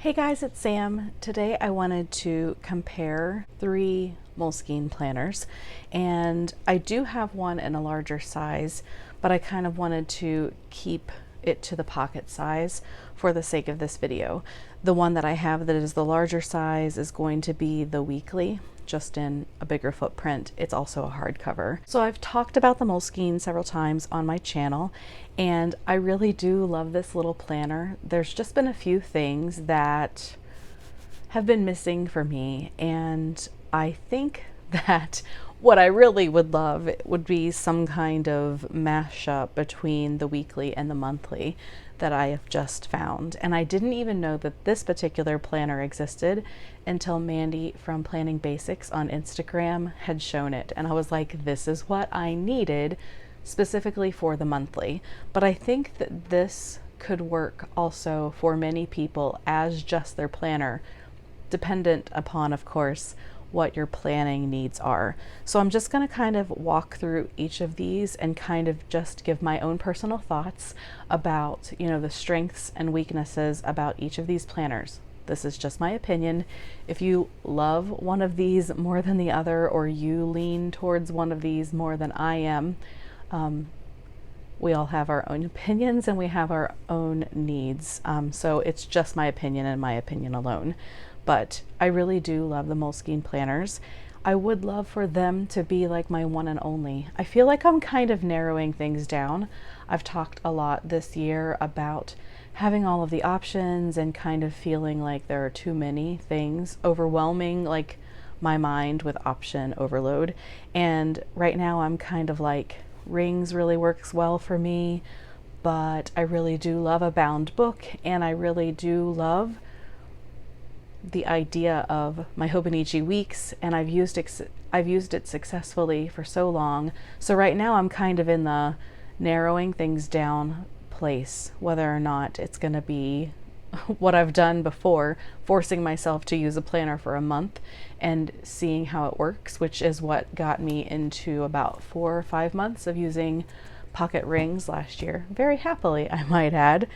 Hey guys, it's Sam. Today I wanted to compare three Moleskine planners, and I do have one in a larger size, but I kind of wanted to keep it to the pocket size for the sake of this video. The one that I have that is the larger size is going to be the weekly, just in a bigger footprint. It's also a hardcover. So I've talked about the Moleskine several times on my channel, and I really do love this little planner. There's just been a few things that have been missing for me, and I think that what I really would love would be some kind of mashup between the weekly and the monthly that I have just found. And I didn't even know that this particular planner existed until Mandy from Planning Basics on Instagram had shown it. And I was like, this is what I needed specifically for the monthly. But I think that this could work also for many people as just their planner, dependent upon, of course, what your planning needs are. So I'm just going to kind of walk through each of these and kind of just give my own personal thoughts about, the strengths and weaknesses about each of these planners. This is just my opinion. If you love one of these more than the other, or you lean towards one of these more than I am, we all have our own opinions and we have our own needs. So it's just my opinion and my opinion alone. But I really do love the Moleskine planners. I would love for them to be like my one and only. I feel like I'm kind of narrowing things down. I've talked a lot this year about having all of the options and kind of feeling like there are too many things, overwhelming like my mind with option overload. And right now I'm kind of like, rings really works well for me, but I really do love a bound book, and I really do love the idea of my Hobonichi weeks, and I've used it successfully for so long. So right now I'm kind of in the narrowing things down place, whether or not it's going to be what I've done before, forcing myself to use a planner for a month and seeing how it works, which is what got me into about 4 or 5 months of using pocket rings last year, very happily, I might add.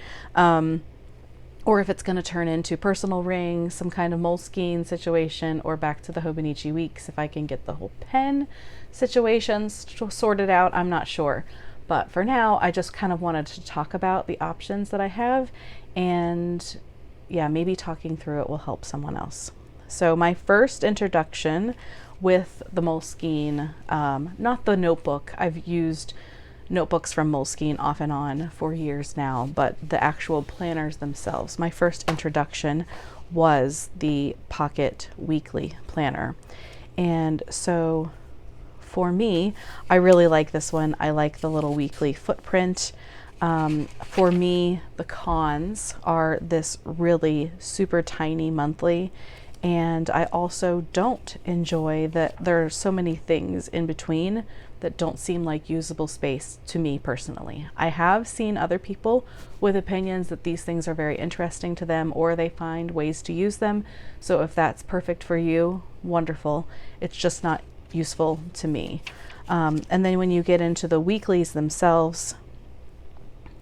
Or if it's going to turn into personal rings, some kind of Moleskine situation, or back to the Hobonichi weeks, if I can get the whole pen situation sorted out, I'm not sure. But for now, I just kind of wanted to talk about the options that I have, and yeah, maybe talking through it will help someone else. So my first introduction with the Moleskine, not the notebook, I've used notebooks from Moleskine off and on for years now, but the actual planners themselves. My first introduction was the Pocket Weekly Planner. And so for me, I really like this one. I like the little weekly footprint. For me, the cons are this really super tiny monthly, and I also don't enjoy that there are so many things in between that don't seem like usable space to me personally. I have seen other people with opinions that these things are very interesting to them, or they find ways to use them. So if that's perfect for you, wonderful. It's just not useful to me. And then when you get into the weeklies themselves,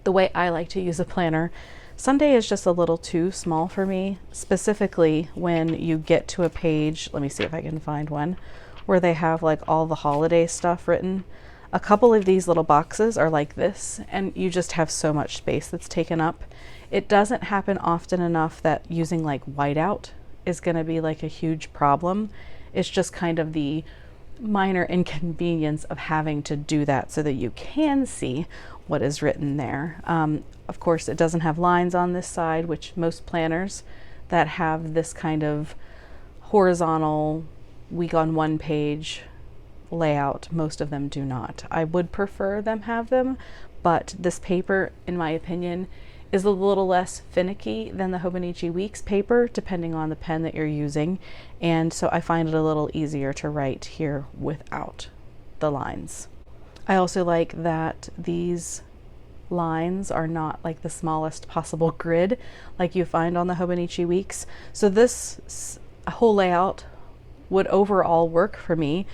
the way I like to use a planner, Sunday is just a little too small for me, specifically when you get to a page, let me see if I can find one, where they have like all the holiday stuff written. A couple of these little boxes are like this, and you just have so much space that's taken up. It doesn't happen often enough that using like whiteout is going to be like a huge problem. It's just kind of the minor inconvenience of having to do that so that you can see what is written there. Of course, it doesn't have lines on this side, which most planners that have this kind of horizontal week on one page layout, most of them do not. I would prefer them have them, but this paper, in my opinion, is a little less finicky than the Hobonichi Weeks paper, depending on the pen that you're using. And so I find it a little easier to write here without the lines. I also like that these lines are not like the smallest possible grid like you find on the Hobonichi Weeks. So this whole layout would overall work for me.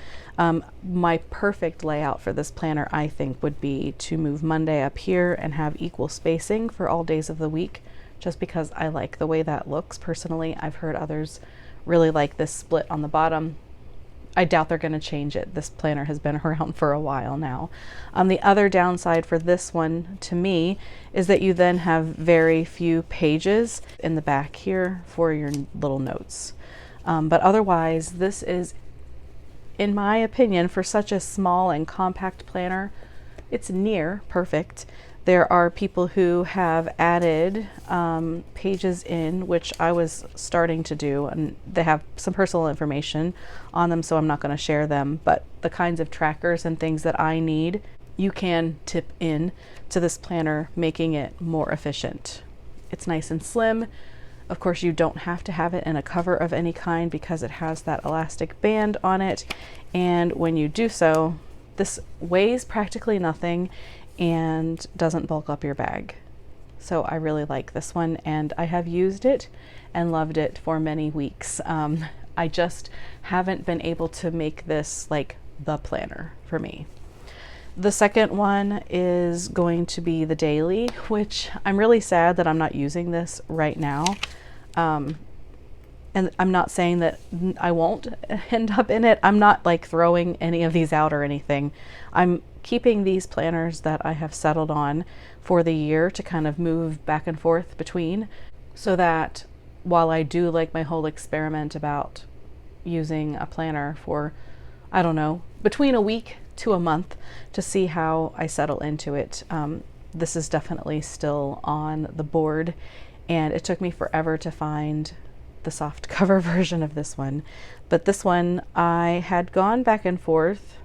My perfect layout for this planner, I think, would be to move Monday up here and have equal spacing for all days of the week. just because I like the way that looks personally. I've heard others really like this split on the bottom. I doubt they're going to change it. This planner has been around for a while now. The other downside for this one to me is that you then have very few pages in the back here for your little notes. But otherwise, this is, in my opinion, for such a small and compact planner, it's near perfect. There are people who have added pages in, which I was starting to do, and they have some personal information on them, so I'm not going to share them. But the kinds of trackers and things that I need, you can tip in to this planner, making it more efficient. It's nice and slim. Of course, you don't have to have it in a cover of any kind because it has that elastic band on it. And when you do so, this weighs practically nothing and doesn't bulk up your bag. So I really like this one, and I have used it and loved it for many weeks. I just haven't been able to make this like the planner for me. The second one is going to be the daily, which I'm really sad that I'm not using this right now. And I'm not saying that I won't end up in it. I'm not like throwing any of these out or anything. I'm keeping these planners that I have settled on for the year to kind of move back and forth between, so that while I do like my whole experiment about using a planner for, I don't know, between a week to a month to see how I settle into it, this is definitely still on the board, and it took me forever to find the soft cover version of this one. But this one, I had gone back and forth.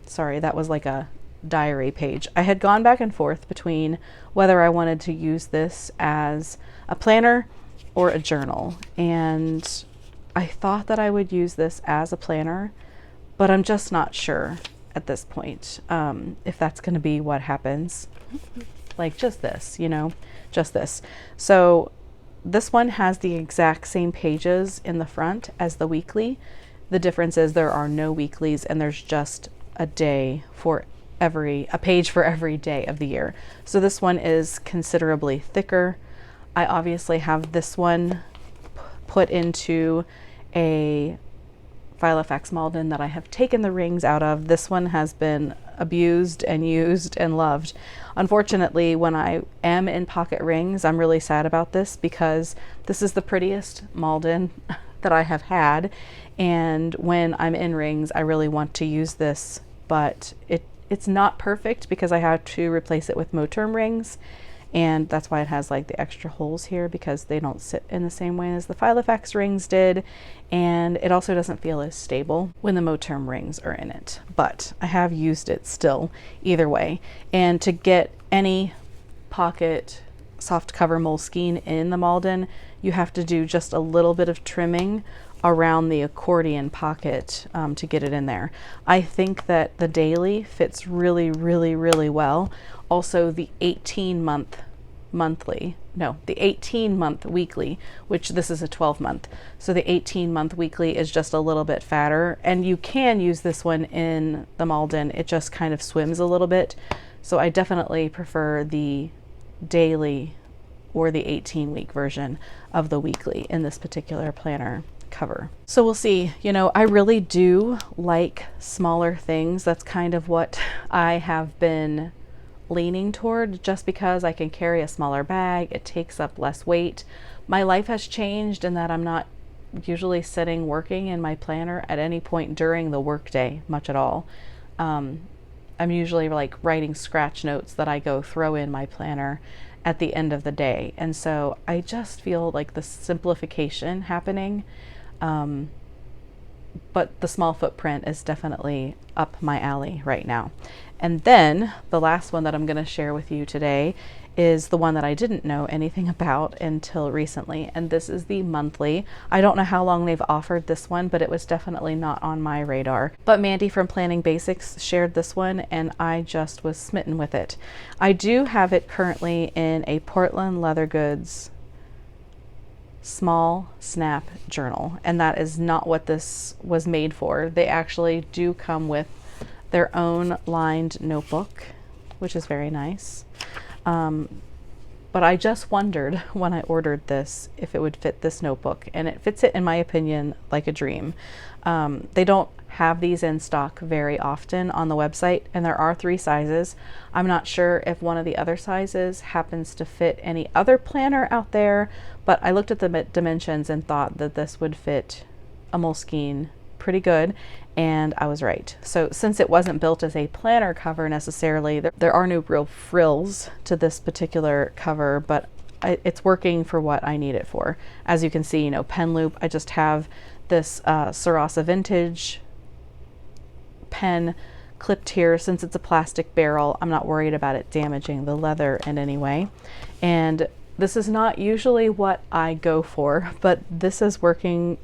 Sorry, that was like a diary page. I had gone back and forth between whether I wanted to use this as a planner or a journal, and I thought that I would use this as a planner, but I'm just not sure at this point if that's going to be what happens. Like just this, you know, just this. So this one has the exact same pages in the front as the weekly. The difference is there are no weeklies, and there's just a day for a page for every day of the year. So this one is considerably thicker. I obviously have this one put into a Filofax Malden that I have taken the rings out of. This one has been abused and used and loved. Unfortunately, when I am in pocket rings, I'm really sad about this because this is the prettiest Malden that I have had, and when I'm in rings I really want to use this, but it's not perfect because I have to replace it with Moterm rings, and that's why it has like the extra holes here, because they don't sit in the same way as the Filofax rings did, and it also doesn't feel as stable when the Moterm rings are in it. But I have used it still either way, and to get any pocket soft cover Moleskine in the Malden, you have to do just a little bit of trimming around the accordion pocket to get it in there. I think that the daily fits really, really, really well. Also the 18-month weekly, which this is a 12-month. So the 18-month weekly is just a little bit fatter, and you can use this one in the Malden. It just kind of swims a little bit. So I definitely prefer the daily or the 18-week version of the weekly in this particular planner cover. So we'll see. You know, I really do like smaller things. That's kind of what I have been leaning toward, just because I can carry a smaller bag, it takes up less weight. My life has changed in that I'm not usually sitting working in my planner at any point during the workday, much at all. I'm usually like writing scratch notes that I go throw in my planner at the end of the day, and so I just feel like the simplification happening, but the small footprint is definitely up my alley right now. And then the last one that I'm going to share with you today is the one that I didn't know anything about until recently, and this is the monthly. I don't know how long they've offered this one, but it was definitely not on my radar. But Mandy from Planning Basics shared this one, and I just was smitten with it. I do have it currently in a Portland Leather Goods small snap journal, and that is not what this was made for. They actually do come with their own lined notebook, which is very nice. But I just wondered when I ordered this if it would fit this notebook, and it fits it, in my opinion, like a dream. They don't have these in stock very often on the website, and there are 3 sizes. I'm not sure if one of the other sizes happens to fit any other planner out there, but I looked at the dimensions and thought that this would fit a Moleskine pretty good, and I was right. So since it wasn't built as a planner cover necessarily, there are no real frills to this particular cover, but it's working for what I need it for. As you can see, you know, pen loop. I just have this Sarasa Vintage pen clipped here. Since it's a plastic barrel, I'm not worried about it damaging the leather in any way. And this is not usually what I go for, but this is working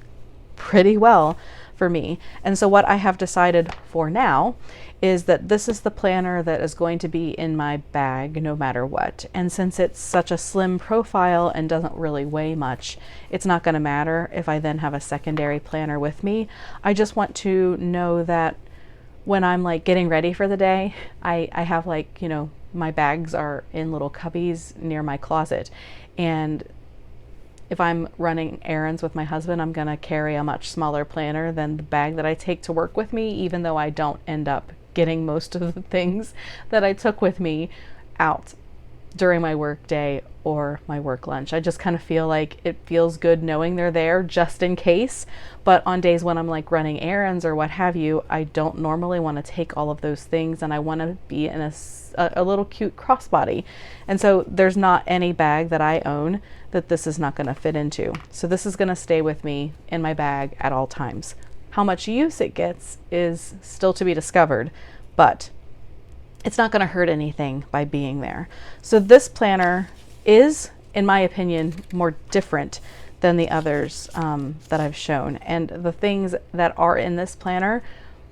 pretty well for me. And so what I have decided for now is that this is the planner that is going to be in my bag no matter what. And since it's such a slim profile and doesn't really weigh much, it's not going to matter if I then have a secondary planner with me. I just want to know that when I'm like getting ready for the day, I have, like, you know, my bags are in little cubbies near my closet, and if I'm running errands with my husband, I'm going to carry a much smaller planner than the bag that I take to work with me, even though I don't end up getting most of the things that I took with me out during my work day or my work lunch. I just kind of feel like it feels good knowing they're there just in case. But on days when I'm like running errands or what have you, I don't normally want to take all of those things, and I want to be in a little cute crossbody. And so there's not any bag that I own that this is not going to fit into. So this is going to stay with me in my bag at all times. How much use it gets is still to be discovered, but it's not going to hurt anything by being there. So this planner is, in my opinion, more different than the others that I've shown. And the things that are in this planner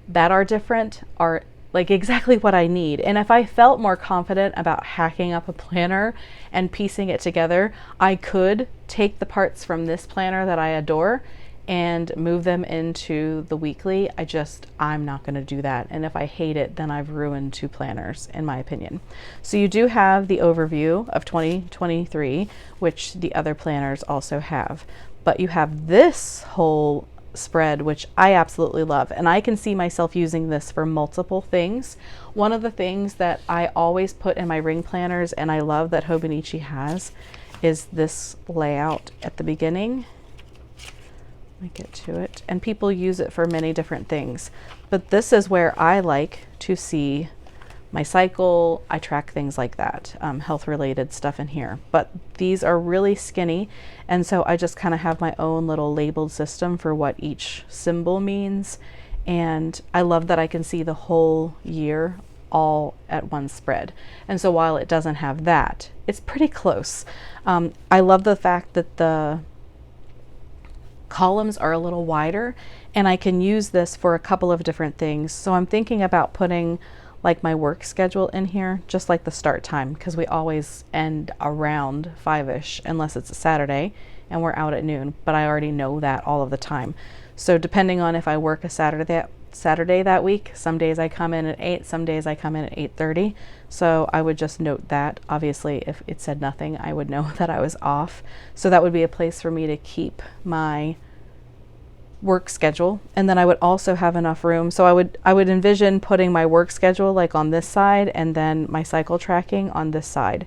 that are different are like exactly what I need. And if I felt more confident about hacking up a planner and piecing it together, I could take the parts from this planner that I adore and move them into the weekly. I'm not going to do that. And if I hate it, then I've ruined 2 planners, in my opinion. So you do have the overview of 2023, which the other planners also have. But you have this whole spread, which I absolutely love. And I can see myself using this for multiple things. One of the things that I always put in my ring planners, and I love that Hobonichi has, is this layout at the beginning. Let me get to it. And people use it for many different things. But this is where I like to see my cycle. I track things like that, health related stuff in here. But these are really skinny. And so I just kind of have my own little labeled system for what each symbol means. And I love that I can see the whole year all at one spread. And so while it doesn't have that, it's pretty close. I love the fact that the columns are a little wider, and I can use this for a couple of different things. So I'm thinking about putting like my work schedule in here, just like the start time, because we always end around 5-ish unless it's a Saturday and we're out at noon, but I already know that all of the time. So depending on if I work a Saturday that week, some days I come in at 8, some days I come in at 8:30. So I would just note that. Obviously, if it said nothing, I would know that I was off. So that would be a place for me to keep my work schedule. And then I would also have enough room. So I would envision putting my work schedule like on this side, and then my cycle tracking on this side.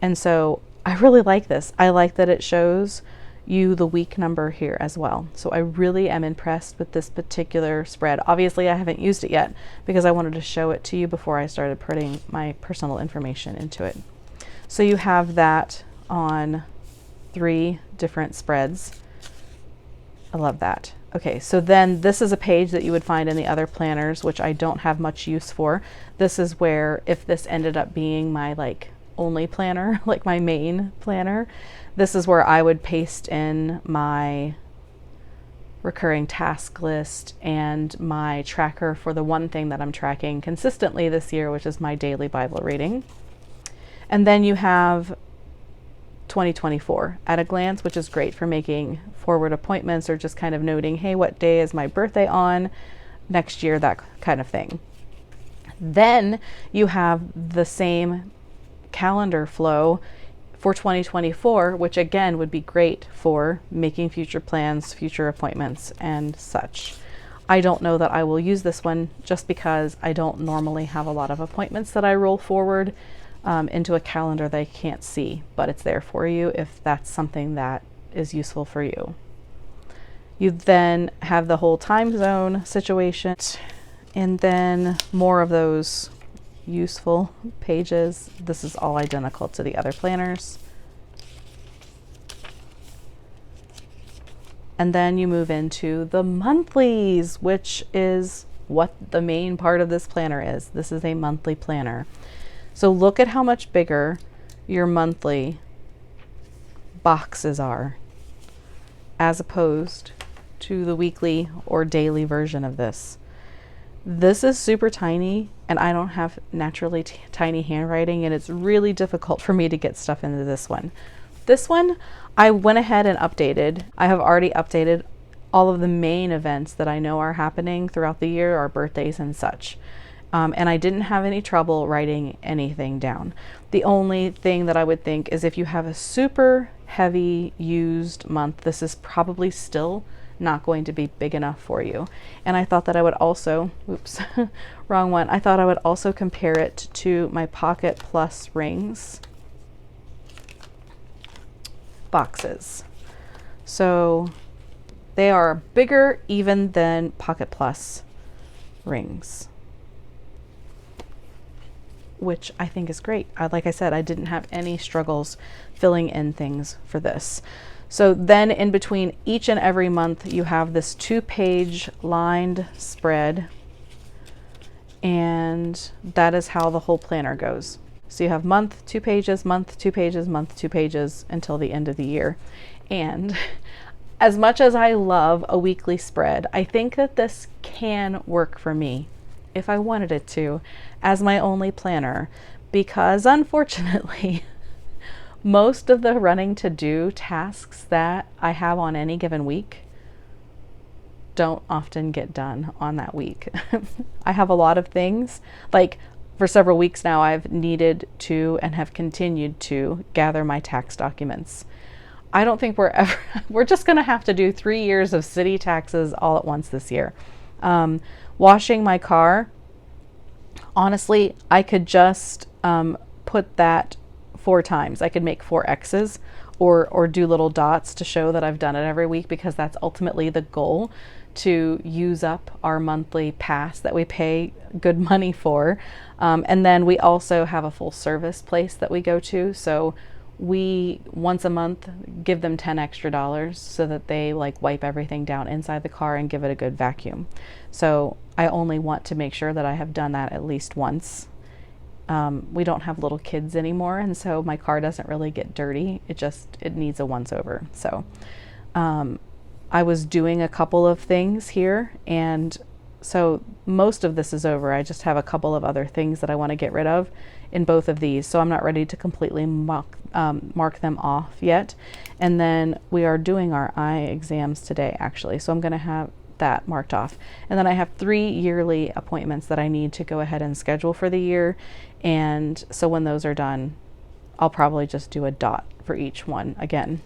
And so I really like this. I like that it shows you the week number here as well. So I really am impressed with this particular spread. Obviously I haven't used it yet because I wanted to show it to you before I started putting my personal information into it. So you have that on 3 different spreads. I love that. Okay, so then this is a page that you would find in the other planners, which I don't have much use for. This is where, if this ended up being my like only planner, like my main planner, this is where I would paste in my recurring task list and my tracker for the one thing that I'm tracking consistently this year, which is my daily Bible reading. And then you have 2024 at a glance, which is great for making forward appointments or just kind of noting, hey, what day is my birthday on next year, that kind of thing. Then you have the same calendar flow for 2024, which again would be great for making future plans, future appointments, and such. I don't know that I will use this one just because I don't normally have a lot of appointments that I roll forward into a calendar that I can't see, but it's there for you if that's something that is useful for you. You then have the whole time zone situation, and then more of those useful pages. This is all identical to the other planners. And then you move into the monthlies, which is what the main part of this planner is. This is a monthly planner. So look at how much bigger your monthly boxes are as opposed to the weekly or daily version of this. This is super tiny, and I don't have naturally tiny handwriting, and it's really difficult for me to get stuff into this one. This one, I went ahead and updated. I have already updated all of the main events that I know are happening throughout the year, our birthdays and such. And I didn't have any trouble writing anything down. The only thing that I would think is if you have a super heavy used month, this is probably still not going to be big enough for you. And I thought that I would also, oops, wrong one. I thought I would also compare it to my Pocket Plus rings boxes. So they are bigger even than Pocket Plus rings, which I think is great. Like I said, I didn't have any struggles filling in things for this. So then in between each and every month, you have this 2-page lined spread, and that is how the whole planner goes. So you have month, 2 pages, month, 2 pages, month, 2 pages until the end of the year. And as much as I love a weekly spread, I think that this can work for me if I wanted it to as my only planner, because unfortunately, most of the running to-do tasks that I have on any given week don't often get done on that week. I have a lot of things, like for several weeks now, I've needed to and have continued to gather my tax documents. I don't think we're just gonna have to do 3 years of city taxes all at once this year. Washing my car, honestly, I could just put that 4 times. I could make 4 X's or do little dots to show that I've done it every week, because that's ultimately the goal, to use up our monthly pass that we pay good money for. And then we also have a full service place that we go to. So we once a month give them $10 extra so that they like wipe everything down inside the car and give it a good vacuum. So I only want to make sure that I have done that at least once. We don't have little kids anymore, and so my car doesn't really get dirty. It needs a once over. So I was doing a couple of things here, and so most of this is over. I just have a couple of other things that I want to get rid of in both of these, so I'm not ready to completely mark them off yet. And then we are doing our eye exams today, actually, so I'm going to have that marked off. And then I have 3 yearly appointments that I need to go ahead and schedule for the year, and so when those are done, I'll probably just do a dot for each one again.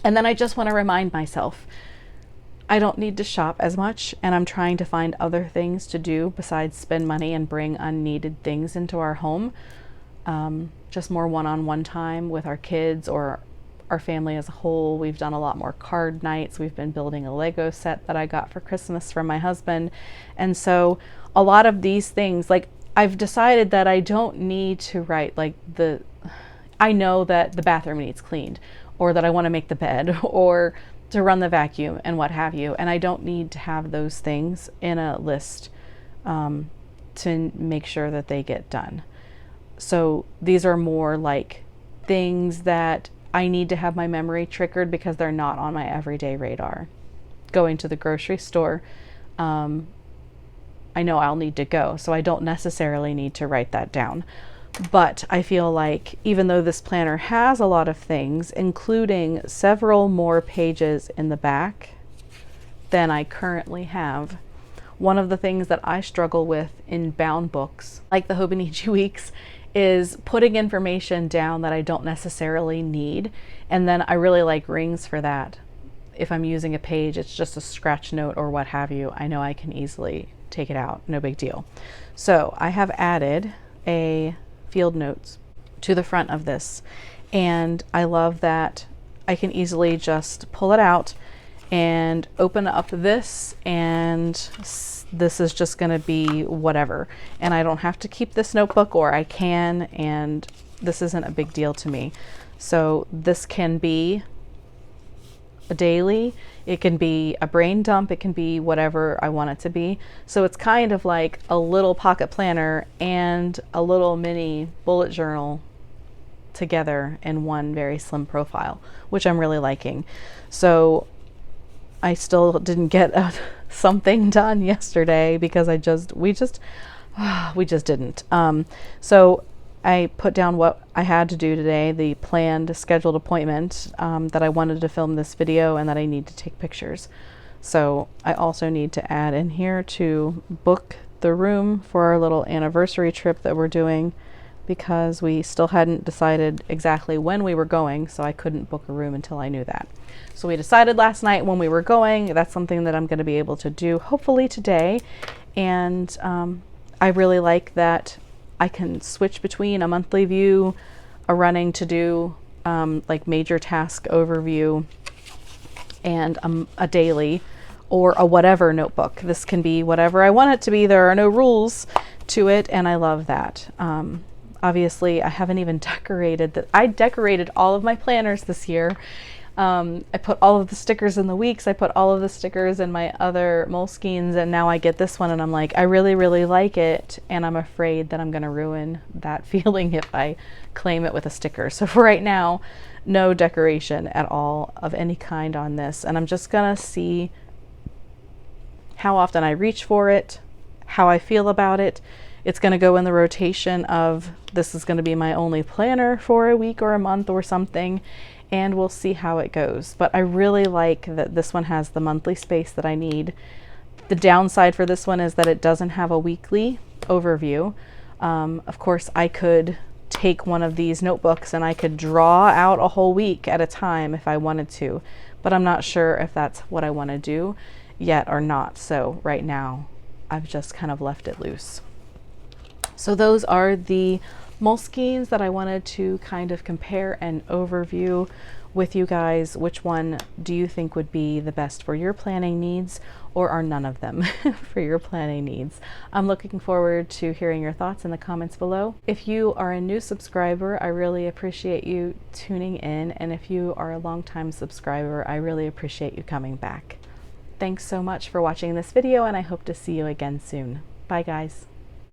And then I just want to remind myself, I don't need to shop as much, and I'm trying to find other things to do besides spend money and bring unneeded things into our home. Just more one-on-one time with our kids or our family as a whole. We've done a lot more card nights. We've been building a Lego set that I got for Christmas from my husband. And so a lot of these things, like I've decided that I don't need to write like I know that the bathroom needs cleaned, or that I want to make the bed, or to run the vacuum and what have you. And I don't need to have those things in a list to make sure that they get done. So these are more like things that I need to have my memory triggered because they're not on my everyday radar. Going to the grocery store, I know I'll need to go, so I don't necessarily need to write that down. But I feel like even though this planner has a lot of things, including several more pages in the back than I currently have, one of the things that I struggle with in bound books, like the Hobonichi Weeks, is putting information down that I don't necessarily need. And then I really like rings for that. If I'm using a page, it's just a scratch note or what have you, I know I can easily take it out, no big deal. So I have added a field notes to the front of this, and I love that I can easily just pull it out and open up this, and this is just going to be whatever, and I don't have to keep this notebook, or I can, and this isn't a big deal to me. So this can be a daily, it can be a brain dump, it can be whatever I want it to be. So it's kind of like a little pocket planner and a little mini bullet journal together in one very slim profile, which I'm really liking. So I still didn't get something done yesterday because we just didn't. So I put down what I had to do today, the planned scheduled appointment, that I wanted to film this video and that I need to take pictures. So I also need to add in here to book the room for our little anniversary trip that we're doing, because we still hadn't decided exactly when we were going, so I couldn't book a room until I knew that. So we decided last night when we were going. That's something that I'm going to be able to do hopefully today. And I really like that I can switch between a monthly view, a running to do, like major task overview, and a daily or a whatever notebook. This can be whatever I want it to be. There are no rules to it, and I love that. Obviously, I haven't even decorated that. I decorated all of my planners this year. I put all of the stickers in the weeks. I put all of the stickers in my other Moleskines, and now I get this one, and I'm like, I really, really like it, and I'm afraid that I'm going to ruin that feeling if I claim it with a sticker. So for right now, no decoration at all of any kind on this, and I'm just going to see how often I reach for it, how I feel about it. It's going to go in the rotation of this is going to be my only planner for a week or a month or something, and we'll see how it goes. But I really like that this one has the monthly space that I need. The downside for this one is that it doesn't have a weekly overview. Of course, I could take one of these notebooks and I could draw out a whole week at a time if I wanted to, but I'm not sure if that's what I want to do yet or not. So right now, I've just kind of left it loose. So those are the Moleskines that I wanted to kind of compare and overview with you guys. Which one do you think would be the best for your planning needs, or are none of them for your planning needs? I'm looking forward to hearing your thoughts in the comments below. If you are a new subscriber, I really appreciate you tuning in, and if you are a longtime subscriber, I really appreciate you coming back. Thanks so much for watching this video, and I hope to see you again soon. Bye guys.